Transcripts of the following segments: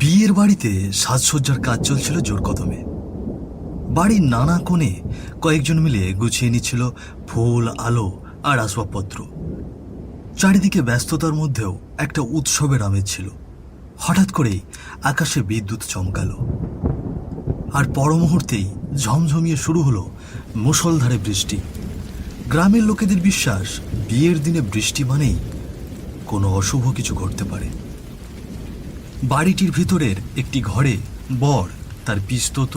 বিয়ের বাড়িতে সাজসজ্জার কাজ চলছিল জোর কদমে। বাড়ির নানা কোণে কয়েকজন মিলে গুছিয়ে নিচ্ছিল ফুল, আলো আর আসবাবপত্র। চারিদিকে ব্যস্ততার মধ্যেও একটা উৎসবের আমেজ ছিল। হঠাৎ করেই আকাশে বিদ্যুৎ চমকালো, আর পর মুহূর্তেই ঝমঝমিয়ে শুরু হলো মুষলধারে বৃষ্টি। গ্রামের লোকেদের বিশ্বাস, বিয়ের দিনে বৃষ্টি মানেই কোনো অশুভ কিছু ঘটতে পারে। বাড়িটির ভিতরের একটি ঘরে বর তার পিস্তত,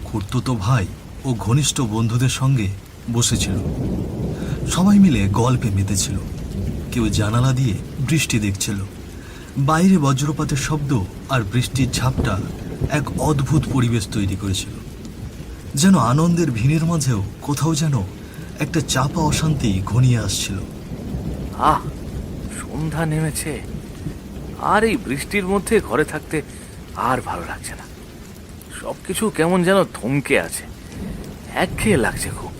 খুড়তুতো ভাই ও ঘনিষ্ঠ বন্ধুদের সঙ্গে বসেছিল। সবাই মিলে গল্পে মেতেছিল। কেউ জানালা দিয়ে বৃষ্টি দেখছিল। বাইরে বজ্রপাতের শব্দ আর বৃষ্টির ঝাপটা এক অদ্ভুত পরিবেশ তৈরি করেছিল। যেন আনন্দের ভিড়ের মাঝেও কোথাও যেন একটা চাপা অশান্তি ঘনিয়ে আসছিল। সন্ধ্যা নেমেছে, আর এই বৃষ্টির মধ্যে ঘরে থাকতে আর ভালো লাগছে না। সবকিছু কেমন যেন থমকে আছে, একঘেয়ে লাগছে খুব।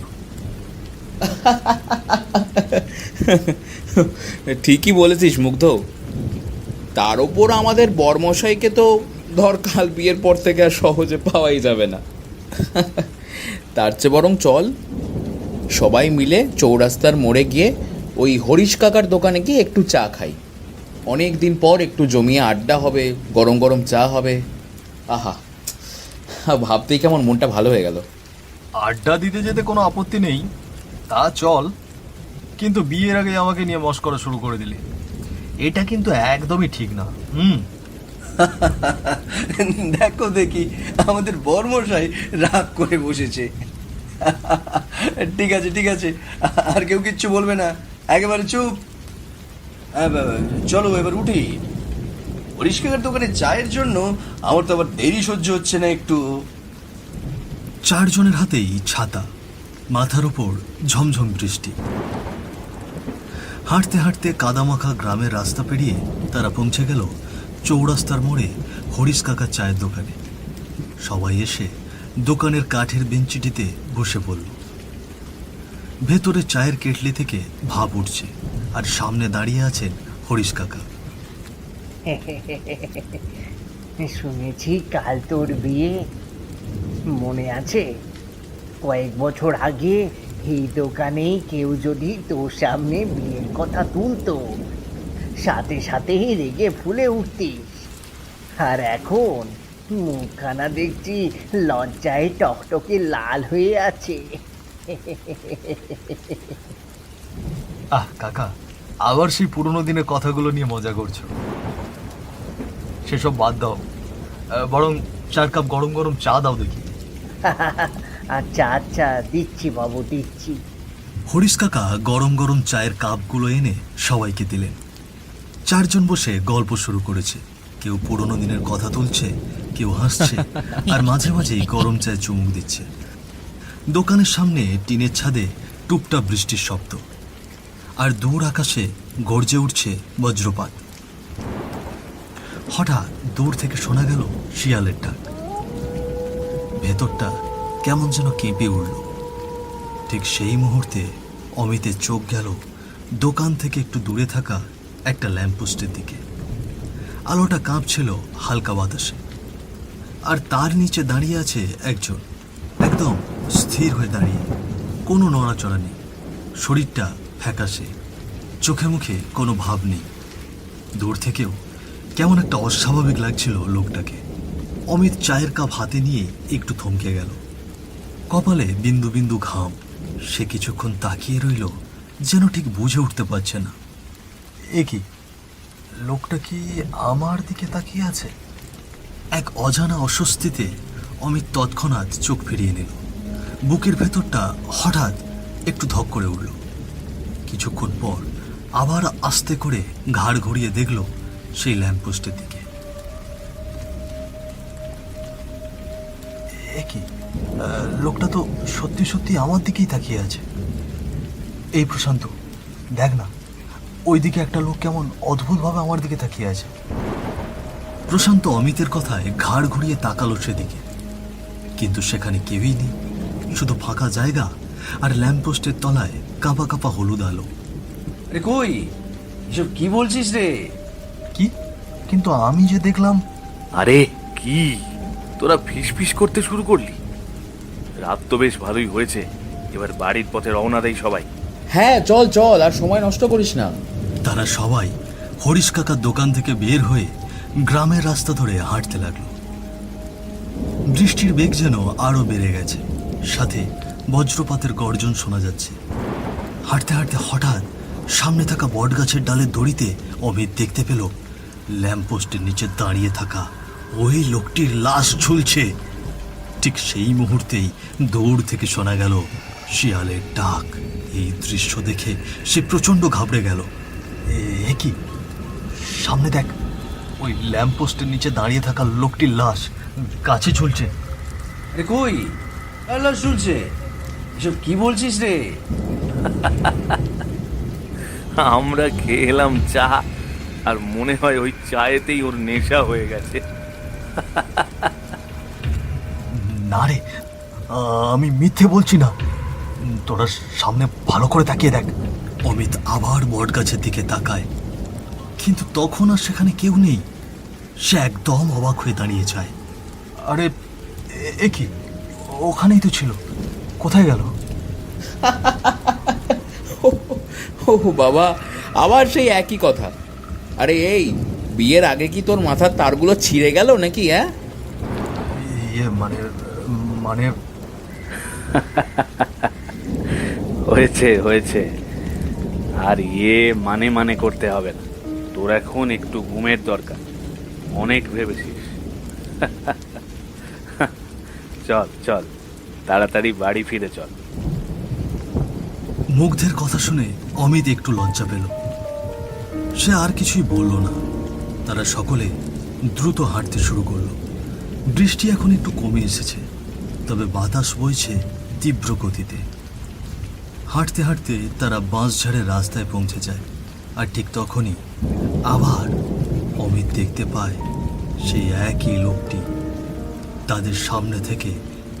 ঠিকই বলেছিস মুগ্ধ। তার ওপর আমাদের বরমশাইকে তো ধর কাল বিয়ের পর থেকে আর সহজে পাওয়াই যাবে না। তার চেয়ে বরং চল সবাই মিলে চৌরাস্তার মোড়ে গিয়ে ওই হরিশ কাকার দোকানে গিয়ে একটু চা খাই। অনেক দিন পর একটু জমিয়ে আড্ডা হবে, গরম গরম চা হবে। আহা, ভাবতেই কেমন মনটা ভালো হয়ে গেল। আড্ডা দিতে যেতে কোনো আপত্তি নেই, তা চল, কিন্তু বিয়ের আগে আমাকে নিয়ে মস্করা শুরু করে দিলি, এটা কিন্তু একদমই ঠিক না। দেখো দেখি আমাদের বর্মশাই রাগ করে বসেছে। ঠিক আছে ঠিক আছে, আর কেউ কিচ্ছু বলবে না, একেবারে চুপ। চলো এবার উঠি। পরিষ্কার দোকানে চায়ের জন্য আমার তো আবার দেরি সহ্য হচ্ছে না একটু। চারজনের হাতেই ছাতা, মাথার উপর ঝমঝম বৃষ্টি। হাঁটতে হাঁটতে কাদামাখা গ্রামের রাস্তা পেরিয়ে তারা পৌঁছে গেল চৌরাস্তার মোড়ে হরিশ কাকার চায়ের দোকানে। সবাই এসে দোকানের কাঠের বেঞ্চিটিতে বসে পড়ল। ভেতরে চায়ের কেটলি থেকে ভাপ উঠছে, আর সামনে দাঁড়িয়ে আছেন হরিশ কাকা। শুনেছি কাল তোর বিয়ে, মনে আছে? কয়েক বছর আগে এই দোকানেই কেউ যদি তোর সামনে বিয়ের কথা তুলতো, সাথে সাথেই রেগে ফুলে উঠতিস। আর এখন মুখখানা দেখছি লজ্জায় টকটকে লাল হয়ে আছে। কাকা, আবার সেই পুরনো দিনের কথাগুলো নিয়ে মজা করছো। সেসব বাদ দাও, বরং 4 কাপ গরম গরম চা দাও দেখি। আচ্ছা আচ্ছা, দিচ্ছি বাবু, দিচ্ছি। হরিশ কাকা গরম গরম চায়ের কাপগুলো এনে সবাইকে দিলেন। চারজন বসে গল্প শুরু করেছে। কেউ পুরনো দিনের কথা তুলছে, কেউ হাসছে, আর মাঝে মাঝেই গরম চায়ে চুমুক দিচ্ছে। দোকানের সামনে টিনের ছাদে টুপটাপ বৃষ্টির শব্দ, আর দূর আকাশে গর্জে উঠছে বজ্রপাত। হঠাৎ দূর থেকে শোনা গেল শিয়ালের ডাক। ভেতরটা কেমন যেন কেঁপে উঠল। ঠিক সেই মুহূর্তে অমিতের চোখ গেল দোকান থেকে একটু দূরে থাকা একটা ল্যাম্পপোস্টের দিকে। আলোটা কাঁপছিল হালকা বাতাসে, আর তার নিচে দাঁড়িয়ে আছে একজন, একদম স্থির হয়ে দাঁড়িয়ে, কোনো নড়াচড়া নেই। শরীরটা ফ্যাকাশে, চোখে মুখে কোনো ভাব নেই। দূর থেকেও কেমন একটা অস্বাভাবিক লাগছিল লোকটাকে। অমিত চায়ের কাপ হাতে নিয়ে একটু থমকে গেল। কপালে বিন্দু বিন্দু ঘাম। সে কিছুক্ষণ তাকিয়ে রইল, যেন ঠিক বুঝে উঠতে পারছে না। এ কি, লোকটা কি আমার দিকে তাকিয়ে আছে? এক অজানা অস্বস্তিতে অমিত তৎক্ষণাৎ চোখ ফিরিয়ে নিল। বুকের ভেতরটা হঠাৎ একটু ধক করে উঠল। কিছুক্ষণ পর আবার আস্তে করে ঘাড় ঘুরিয়ে দেখল সেই ল্যাম্পপোস্টের দিকে। এ কি, লোকটা তো সত্যি সত্যি আমার দিকেই তাকিয়ে আছে। এই প্রশান্ত, দেখ না, ওইদিকে একটা লোক কেমন অদ্ভুতভাবে আমার দিকে তাকিয়ে আছে। প্রশান্ত অমিতের কথায় ঘাড় ঘুরিয়ে তাকালো সেদিকে, কিন্তু সেখানে কেউই নেই। শুধু ফাঁকা জায়গা আর ল্যাম্পপোস্টের তলায় কাঁপা কাঁপা হলুদ আলো। রে কই, এসব কি বলছিস রে? কি? কিন্তু আমি যে দেখলাম। আরে কি তোরা ফিস করতে শুরু করলি? রাত তো বেশ ভালোই হয়েছে, এবার বাড়ির পথে রওনা দেই সবাই। হ্যাঁ চল চল, আর সময় নষ্ট করিস না। তারা সবাই হরিশ কাকার দোকান থেকে বের হয়ে গ্রামের রাস্তা ধরে হাঁটতে লাগলো। বৃষ্টির বেগ যেন আরো বেড়ে গেছে, সাথে বজ্রপাতের গর্জন শোনা যাচ্ছে। হাঁটতে হাঁটতে হঠাৎ সামনে থাকা বটগাছের ডালের দড়িতে অমিত দেখতে পেল ল্যাম্পপোস্টের নিচে দাঁড়িয়ে থাকা ওই লোকটির লাশ ঝুলছে। ঠিক সেই মুহূর্তেই দৌড় থেকে শোনা গেল শিয়ালের ডাক। এই দৃশ্য দেখে সে প্রচণ্ড ঘাবড়ে গেল। এ কি, সামনে দেখ, ওই ল্যাম্পপোস্টের নিচে দাঁড়িয়ে থাকা লোকটির লাশ গাছে ঝুলছে। আরে কই, কার লাশ ঝুলছে? এসব কি বলছিস রে? আমরা খেয়ে এলাম চা, আর মনে হয় ওই চায়েতেই ওর নেশা হয়ে গেছে। না রে, আমি মিথ্যে বলছি না, তোরা সামনে ভালো করে তাকিয়ে দেখ। অমিত আবার বট গাছের দিকে তাকায়, কিন্তু তখন আর সেখানে কেউ নেই। সে একদম অবাক হয়ে দাঁড়িয়ে যায়। আরে এ কি, ওখানেই তো ছিল, কোথায় গেল? ও বাবা, আবার সেই একই কথা। আরে এই, বিয়ের আগে কি তোর মাথার তারগুলো ছিঁড়ে গেল নাকি? হ্যাঁ, ইয়ে মানে মানে হয়েছে হয়েছে, আর মানে করতে হবে না। তোর এখন একটু ঘুমের দরকার, অনেক ভেবেছিস। চল চল, তাড়াতাড়ি বাড়ি ফিরে চল। মুগ্ধের কথা শুনে অমিত একটু লজ্জা পেল। সে আর কিছুই বলল না। তারা সকলে দ্রুত হাঁটতে শুরু করলো। বৃষ্টি এখন একটু কমে এসেছে, তবে বাতাস বইছে তীব্র গতিতে। হাঁটতে হাঁটতে তারা বাঁশঝাড়ের রাস্তায় পৌঁছে যায়। আর ঠিক তখনই আবার অমিত দেখতে পায় সেই একই লোকটি তাদের সামনে থেকে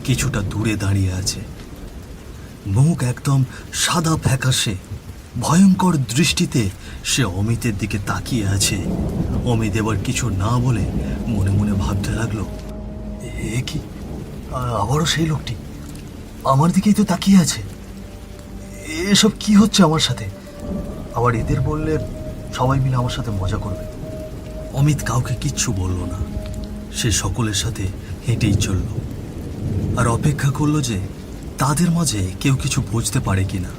কিছুটা দূরে দাঁড়িয়ে আছে। মুখ একদম সাদা ফ্যাকাশে, ভয়ঙ্কর দৃষ্টিতে সে অমিতের দিকে তাকিয়ে আছে। অমিত এবার কিছু না বলে মনে মনে ভাবতে লাগলো, এ কি, আবারও সেই লোকটি আমার দিকেই তো তাকিয়ে আছে। এসব কি হচ্ছে আমার সাথে? আবার এদের বললে সবাই মিলে আমার সাথে মজা করবে। অমিত কাউকে কিচ্ছু বলল না। সে সকলের সাথে হেঁটেই চলল, আর অপেক্ষা করলো যে তাদের মাঝে কেউ কিছু বুঝতে পারে কিনা।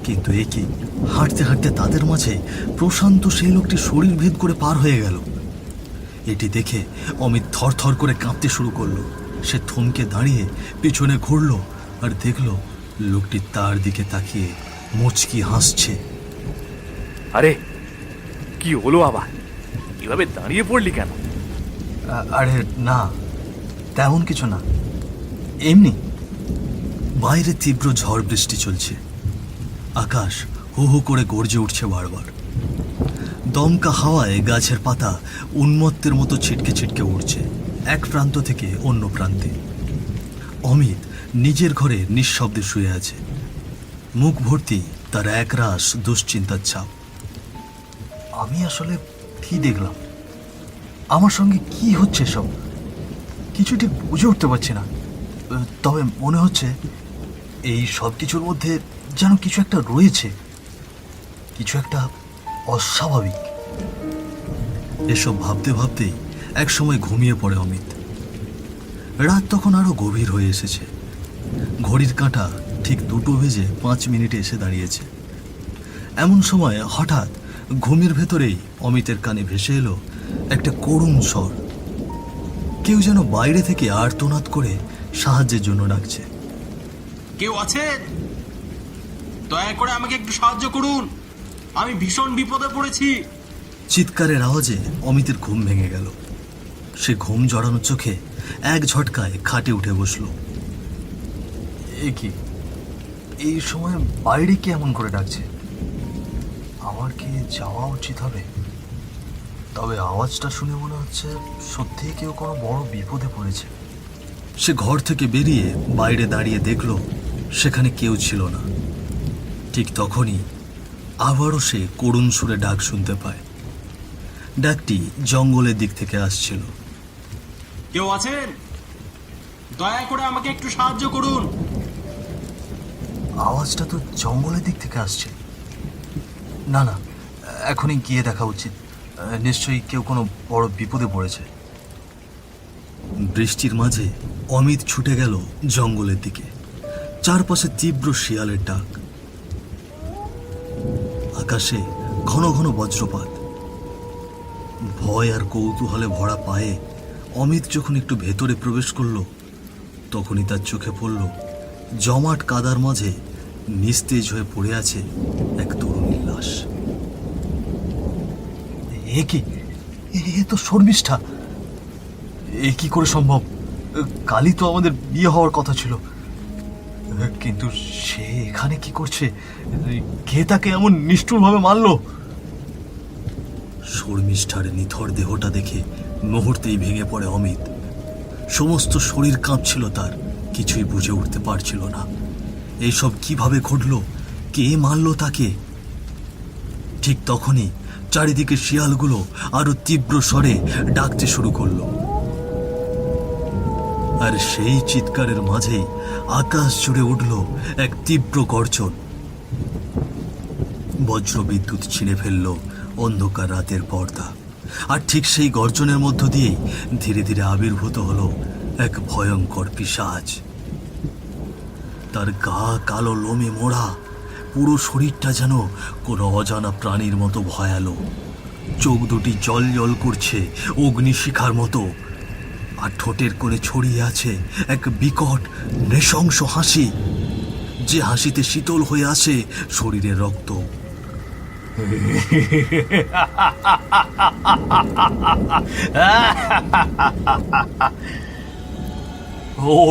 কিন্তু এ কি, হাঁটতে হাঁটতে তাদের মাঝে প্রশান্ত সেই লোকটি শরীর ভেদ করে পার হয়ে গেল। এটি দেখে অমিত থরথর করে কাঁপতে শুরু করলো। সে থমকে দাঁড়িয়ে পিছনে ঘুরল আর দেখল লোকটি তার দিকে তাকিয়ে মুচকি হাসছে। আরে কি হলো আবার? এভাবে দাঁড়িয়ে পড়লি কেন? আরে না, তেমন কিছু না, এমনি। বাইরে তীব্র ঝড় বৃষ্টি চলছে। আকাশ হু হু করে গর্জে উঠছে বারবার। দমকা হাওয়ায় গাছের পাতা উন্মত্তের মতো ছিটকে ছিটকে উড়ছে এক প্রান্ত থেকে অন্য প্রান্তে। অমিত নিজের ঘরে নিঃশব্দে শুয়ে আছে, মুখ ভর্তি তার একরাশ দুশ্চিন্তার ছাপ। আমি আসলে কি দেখলাম? আমার সঙ্গে কি হচ্ছে সব? কিছু ঠিক বুঝে উঠতে পারছি না। তবে মনে হচ্ছে এই সব কিছুর মধ্যে যেন কিছু একটা রয়েছে, কিছু একটা অস্বাভাবিক। এসব ভাবতে ভাবতেই এক সময় ঘুমিয়ে পড়ে অমিত। রাত তখন আরো গভীর হয়ে এসেছে। ঘড়ির কাঁটা ঠিক 2:05 এসে দাঁড়িয়েছে। এমন সময় হঠাৎ ঘুমের ভেতরেই অমিতের কানে ভেসে এলো একটা করুণ স্বর। কেউ যেন বাইরে থেকে আর্তনাদ করে সাহায্যের জন্য ডাকছে। কেউ আছেন? দয়া করে আমাকে একটু সাহায্য করুন, আমি ভীষণ বিপদে পড়েছি। চিৎকারের আওয়াজে অমিতের ঘুম ভেঙে গেল। সে ঘুম জড়ানো চোখে এক ঝটকায় খাটে উঠে বসল। এ কি, এই সময় বাইরে কে এমন করে ডাকছে? আমার কি যাওয়া উচিত হবে? তবে আওয়াজটা শুনে মনে হচ্ছে সত্যিই কেউ কোনো বড় বিপদে পড়েছে। সে ঘর থেকে বেরিয়ে বাইরে দাঁড়িয়ে দেখল সেখানে কেউ ছিল না। ঠিক তখনই আবারও সে করুণ সুরে ডাক শুনতে পায়। ডাকটি জঙ্গলের দিক থেকে আসছিল। কেউ আছেন? দয়া করে আমাকে একটু সাহায্য করুন। আওয়াজটা তো জঙ্গলের দিক থেকে আসছে। না না, এখনই গিয়ে দেখা উচিত। নিশ্চয়ই কেউ কোনো বড় বিপদে পড়েছে। বৃষ্টির মাঝে অমিত ছুটে গেল জঙ্গলের দিকে। চারপাশে তীব্র শিয়ালের ডাক, আকাশে ঘন ঘন বজ্রপাত। ভয় আর কৌতূহলে ভরা পায়ে অমিত যখন একটু ভেতরে প্রবেশ করল, তখনই তার চোখে পড়ল জমাট কাদার মাঝে নিস্তেজ হয়ে পড়ে আছে এক তরুণীর লাশ। এ কি? এ তো শর্মিষ্ঠা। এ কি করে সম্ভব? কালই তো আমাদের বিয়ে হওয়ার কথা ছিল, কিন্তু সে এখানে কি করছে? কে তাকে এমন নিষ্ঠুরভাবে মারলো? শর্মিষ্ঠার নিথর দেহটা দেখে মুহূর্তেই ভেঙে পড়ে অমিত। সমস্ত শরীর কাঁপছিল তার, কিছুই বুঝে উঠতে পারছিল না এইসব কিভাবে ঘটল, কে মারলো তাকে। ঠিক তখনই চারিদিকে শিয়ালগুলো আরো তীব্র স্বরে ডাকতে শুরু করলো, আর সেই চিৎকারের মাঝেই আকাশ জুড়ে উঠল এক তীব্র গর্জন। বজ্র বিদ্যুৎ ছিঁড়ে ফেলল অন্ধকার রাতের পর্দা, আর ঠিক সেই গর্জনের মধ্য দিয়েই ধীরে ধীরে আবির্ভূত হলো এক ভয়ঙ্কর পিশাচ। তার গা কালো লোমে মোড়া, পুরো শরীরটা যেন কোনো অজানা প্রাণীর মতো ভয়ালো। চোখ দুটি জল জল করছে অগ্নিশিখার মতো, আর ঠোঁটের কোণে ছড়িয়ে আছে এক বিকট নৃশংস হাসি, যে হাসিতে শীতল হয়ে আসে শরীরের রক্ত।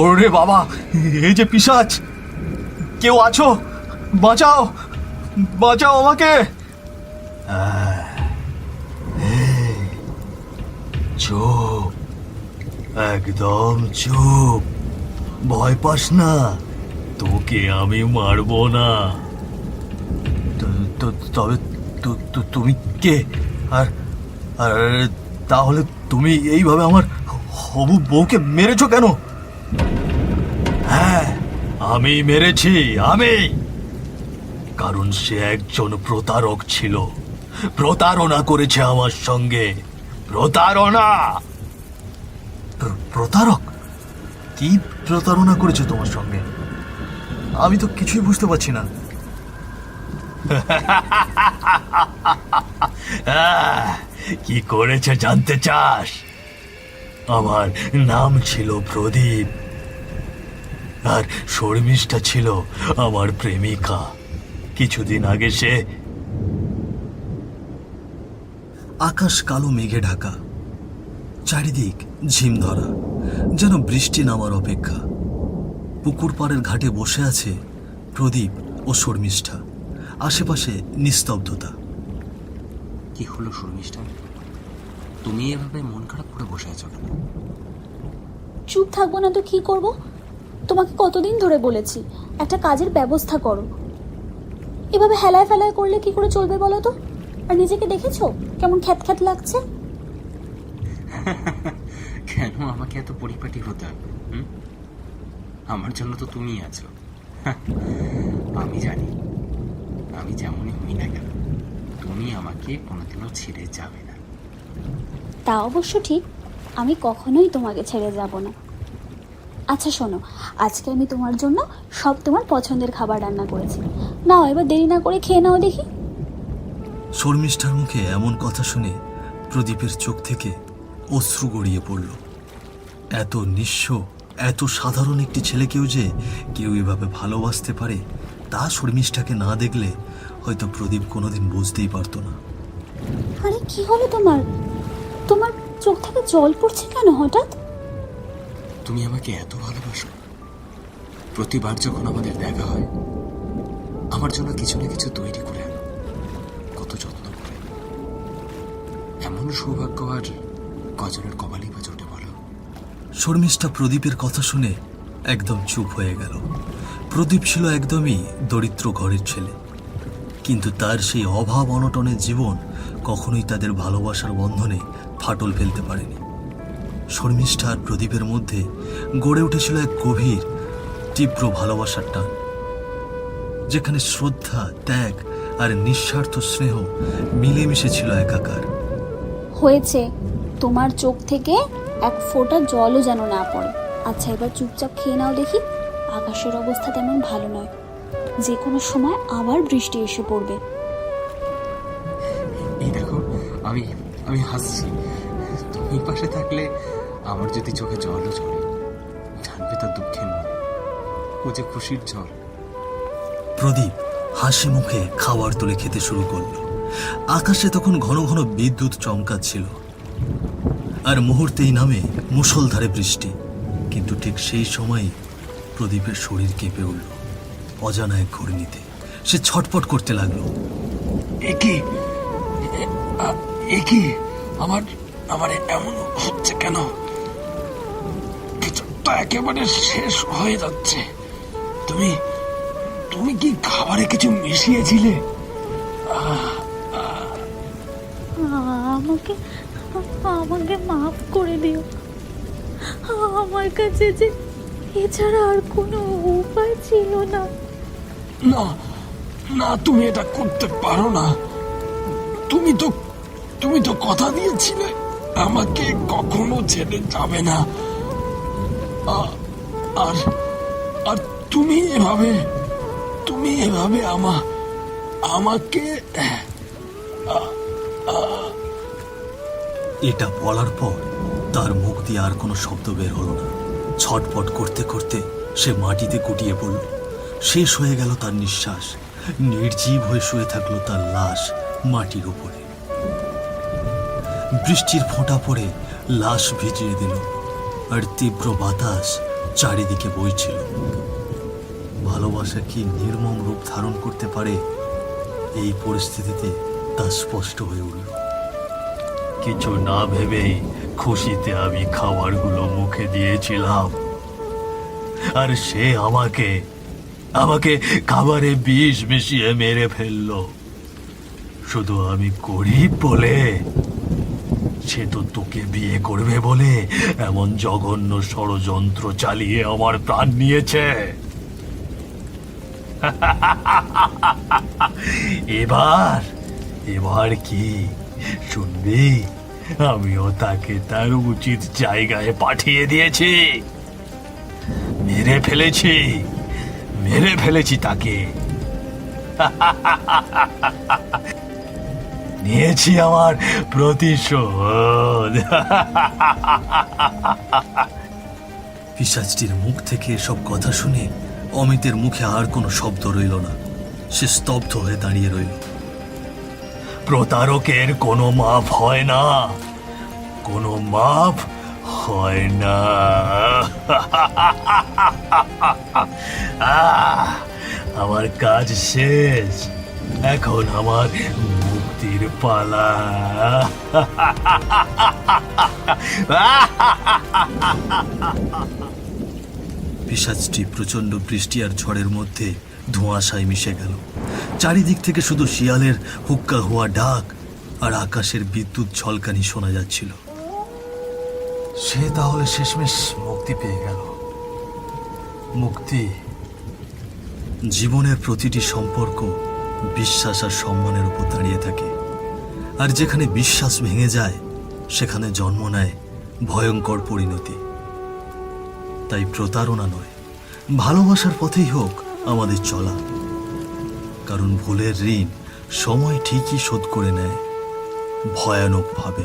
ওরে বাবা, এই যে পিশাচ! কেউ আছো? বাঁচাও, বাঁচাও আমাকে! চুপ, একদম চুপ, ভয় পাস না, তোকে আমি মারবো না। তবে তুমি কে? আর আর তাহলে তুমি এইভাবে আমার হবু বউকে মেরেছো কেন? হ্যাঁ, আমি মেরেছি, আমি। কারণ সে একজন প্রতারক ছিল, প্রতারণা করেছে আমার সঙ্গে, প্রতারণা। প্রতারক? কি প্রতারণা করেছে তোমার সঙ্গে? আমি তো কিছুই বুঝতে পারছি না। কি করেছে জানতে চাস? আমার নাম ছিল প্রদীপ, আর শর্মিষ্ঠা ছিল আমার প্রেমিকা। কিছুদিন আগে সে... আকাশ কালো মেঘে ঢাকা, চারিদিক ঝিম ধরা, যেন বৃষ্টি নামার অপেক্ষা। পুকুর পাড়ের ঘাটে বসে আছে প্রদীপ ও শর্মিষ্ঠা, আশেপাশে নিস্তব্ধতা। কি হলো শর্মিষ্ঠা? তুমি এভাবে মন খারাপ করে বসে আছো কেন? চুপ থাকবো না তো কি করব? তোমাকে কতদিন ধরে বলেছি একটা কাজের ব্যবস্থা করো। এভাবে হেলায় ফেলায় করলে কি করে চলবে বলো তো? আর নিজেকে দেখেছো কেমন খ্যাত খ্যাত লাগছে? কেন আমাকে এত পরিপাটি হতে হবে? আমার জন্য তো তুমিই আছো। আমি জানি আমি যেমনই হই না কেন, তুমি আমাকে কোনোদিনও ছেড়ে যাবে না। তা অবশ্য ঠিক, আমি কখনোই তোমাকে ছেড়ে যাব না। আচ্ছা শোনো, আজকে আমি তোমার জন্য সব তোমার পছন্দের খাবার রান্না করেছি, নাও এবার দেরি না করে খেয়ে নাও দেখি। শর্মিষ্ঠার মুখে এমন কথা শুনে প্রদীপের চোখ থেকে অশ্রু গড়িয়ে পড়ল। এত নিঃস্ব, এত সাধারণ একটি ছেলেকেও যে কেউ এভাবে ভালোবাসতে পারে, তা শর্মিষ্ঠাকে না দেখলে হয়তো প্রদীপ কোনোদিন বুঝতেই পারতো না। আরে কি হলো তোমার? তোমার চোখ থেকে জল পড়ছে কেন হঠাৎ? তুমি আমাকে এত ভালোবাসো, প্রতিবার যখন আমাদের দেখা হয় আমার জন্য কিছু না কিছু তৈরি করে আনো, কত যত্ন করে। এমন সৌভাগ্য আর কজনের কপালেই বা জোটে বলো? শর্মিষ্ঠা প্রদীপের কথা শুনে একদম চুপ হয়ে গেল। প্রদীপ ছিল একদমই দরিদ্র ঘরের ছেলে, কিন্তু তার সেই অভাব অনটনের জীবন কখনোই তাদের ভালোবাসার বন্ধনে ফাটল ফেলতে পারেনি। শর্মিষ্ঠা আর প্রদীপের মধ্যে গড়ে উঠেছিল এক গভীর তীব্র ভালোবাসার টান, যেখানে শ্রদ্ধা, ত্যাগ আর নিঃস্বার্থ স্নেহ মিলেমিশে ছিল একাকার। হয়েছে, তোমার চোখ থেকে এক ফোঁটা জলও যেন না পড়ে। আচ্ছা, এবার চুপচাপ খেয়ে নাও দেখি। আকাশের অবস্থা তেমন ভালো নয়, যে কোনো সময় আবার বৃষ্টি এসে পড়বে। এই দেখো, আমি আমি হাসছি। তুমি পাশে থাকলে আমার যদি চোখে জলও ঝরে, জানবে তা দুঃখের নয়, ও যে খুশির জল। প্রদীপ হাসি মুখে খাবার তুলে খেতে শুরু করল। আকাশে তখন ঘন ঘন বিদ্যুৎ চমকাচ্ছিল, আর মুহূর্তেই নামে মুষলধারে বৃষ্টি। কিন্তু ঠিক সেই সময় প্রদীপের শরীর কেঁপে উঠল অজানা এক ঘূর্ণিতে। সে ছটপট করতে লাগলো। একি আমার আমার এমন হচ্ছে কেন? কিছুটা একেবারে শেষ হয়ে যাচ্ছে। তুমি তুমি কি খাবারে কিছু মিশিয়েছিলে? আমাকে আমাকে মাফ করে দিও। আমার কাছে যে এছাড়া আর কোনো উপায় ছিল না। না না, তুমি এটা করতে পারো না। তুমি তো কথা দিয়েছিলে আমাকে কখনো ছেড়ে যাবে না। আর আর তুমি এভাবে আমাকে এটা বলার পর তার মুখ দিয়ে আর কোনো শব্দ বের হলো না। ছটপট করতে করতে সে মাটিতে কুটিয়ে পড়ল। শেষ হয়ে গেল তার নিঃশ্বাস। নির্জীব হয়ে শুয়ে থাকলো তার লাশ মাটির উপরে। বৃষ্টির ফোঁটা পড়ে লাশ ভিজিয়ে দিল, আর তীব্র বাতাস চারিদিকে বইছিল। ভালোবাসা কি নির্মম রূপ ধারণ করতে পারে, এই পরিস্থিতিতে তা স্পষ্ট হয়ে উঠল। কিছু না ভেবেই খুশিতে আমি খাবারগুলো মুখে দিয়েছিলাম, আর সে আমাকে খাবারে বিষ মিশিয়ে মেরে ফেললো। শুধু আমি গরিব বলে? সে তো তোকে বিয়ে করবে বলে এমন জঘন্য ষড়যন্ত্র চালিয়ে আমার প্রাণ নিয়েছে। এবার কি শুনবি? আমিও তাকে তার উচিত জায়গায় পাঠিয়ে দিয়েছি। মেরে ফেলেছি তাকে। নিয়েছি আমার প্রতিশোধ। পিশাচটির মুখ থেকে এসব কথা শুনে অমিতের মুখে আর কোনো শব্দ রইল না। সে স্তব্ধ হয়ে দাঁড়িয়ে রইল। প্রতারকের কোনো মাপ হয় না, কোনো মাপ হয় না। আমার কাজ শেষ, এখন আমার মুক্তির পালা। পিশাচটি প্রচন্ড বৃষ্টি আর ঝড়ের মধ্যে ধোঁয়াশায় মিশে গেল। চারিদিক থেকে শুধু শিয়ালের হুক্কা হুয়া ডাক আর আকাশের বিদ্যুৎ ঝলকানি শোনা যাচ্ছিল। সে তাহলে শেষমেশ মুক্তি পেয়ে গেল। মুক্তি। জীবনের প্রতিটি সম্পর্ক বিশ্বাস আর সম্মানের উপর দাঁড়িয়ে থাকে, আর যেখানে বিশ্বাস ভেঙে যায় সেখানে জন্ম নেয় ভয়ঙ্কর পরিণতি। তাই প্রতারণা নয়, ভালোবাসার পথেই হোক আমাদের চলা, কারণ ভুলের ঋণ সময় ঠিকই শোধ করে নেয় ভয়ানকভাবে।